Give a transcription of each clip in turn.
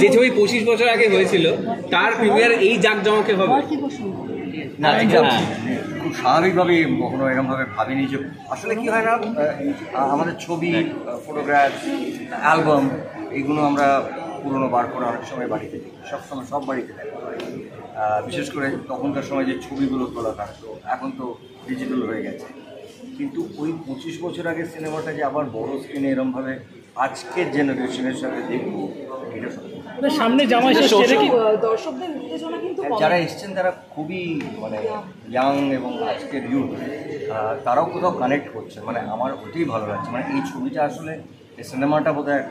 যে ছবি 25 বছর আগে হয়েছিল তার প্রিমিয়ার এই জাঁকজমকে হবে না, এটা খুব স্বাভাবিকভাবে কখনো এরকমভাবে ভাবিনি যে আসলে কি হয় না, আমাদের ছবি, ফটোগ্রাফ, অ্যালবাম এইগুলো আমরা পুরোনো বার করে অনেক সময় বাড়িতে দেখি, সবসময় সব বাড়িতে দেখি, বিশেষ করে তখনকার সময় যে ছবিগুলো তোলা থাকতো, এখন তো ডিজিটাল হয়ে গেছে। কিন্তু ওই 25 বছর আগের সিনেমাটা যে আবার বড় স্ক্রিনে এরকমভাবে আজকের জেনারেশনের সাথে দেখবো, এটা সামনে জামাই ষষ্ঠী দর্শকদের উত্তেজনা কিন্তু যারা এসছেন তারা খুবই মানে ইয়াং এবং আজকের ইউথ, তারাও কোথাও কানেক্ট করছে, মানে আমার ওটাই ভালো লাগছে। মানে এই ছবিটা আসলে এই সিনেমাটা বোধহয়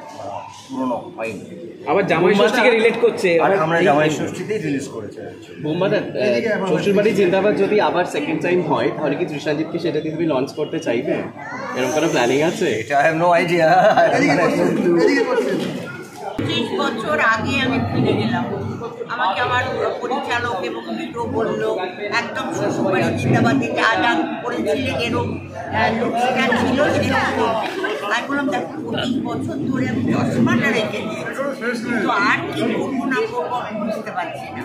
পুরোনো হয়নি, আবার জামাই ষষ্ঠীকে রিলেট করছে, আর আমরা জামাই ষষ্ঠীতেই রিলিজ করেছে। বোম্বাদা শ্বশুরবাড়ি জিন্দাবাদ যদি আবার সেকেন্ড টাইম হয় তাহলে কি তৃষাজিৎকে সেটাকে তুমি লঞ্চ করতে চাইবে? এরকম কোনো প্ল্যানিং আছে? এটা আই হ্যাভ নো আইডিয়া। 30 বছর আগে আমি ফিরে গেলাম। আমাকে আমার পরিচালক এবং হিরো বলল একদম শ্বশুরবাড়ি জিন্দাবাদে যা যা করেছিলেন এরকম লুকসটা ছিল সেরকম। আমি বললাম দেখো 25 বছর ধরে আমি চশমাটা রেখেছি, তো আর কি করবো না করবো আমি বুঝতে পারছি না।